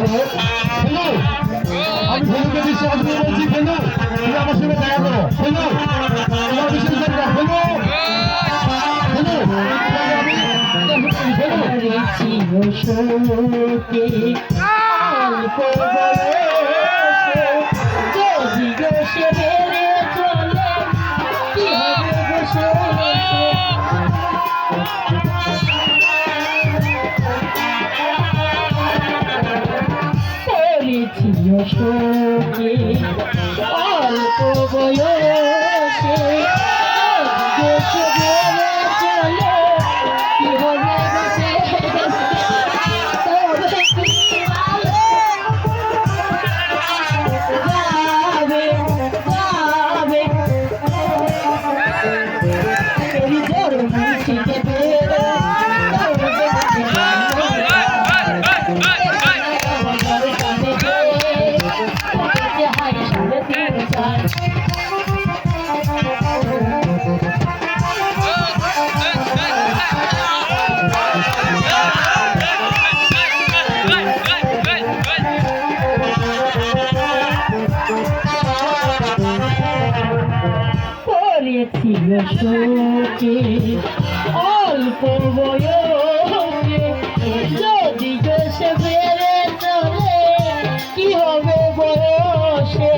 আমি ফেলুকে বিশ্বাস করে বলছি, ফেলু তুমি আমার সঙ্গে দেখা করো। ফেলু তোমার বিশেষ দেখা, ফেলু ফেলু শোকে অল্প বয়সে দেশে বেড়ে চলে কি হবে বসে তবে কি ভালো যাবে যাবে এই জোর মুছিতে বেড়ে ছিল শোকে অল্প বয়সে যদি দেশে বেড়ে চলে কি হবে বয়সে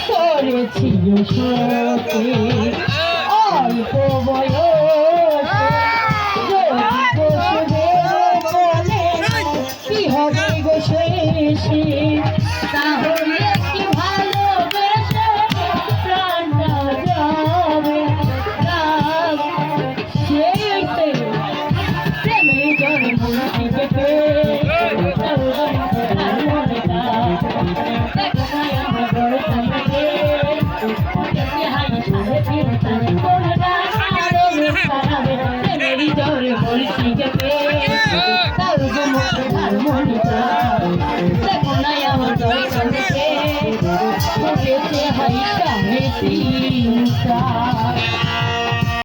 করেছিল শোকে অল্প বয়সে যদি দেশে বেড়ে চলে কি হবে গো শেষে তাহলে কি ভালোবেসে প্রাণটা যাবে সেই প্রেমে জন্ম থেকে হাই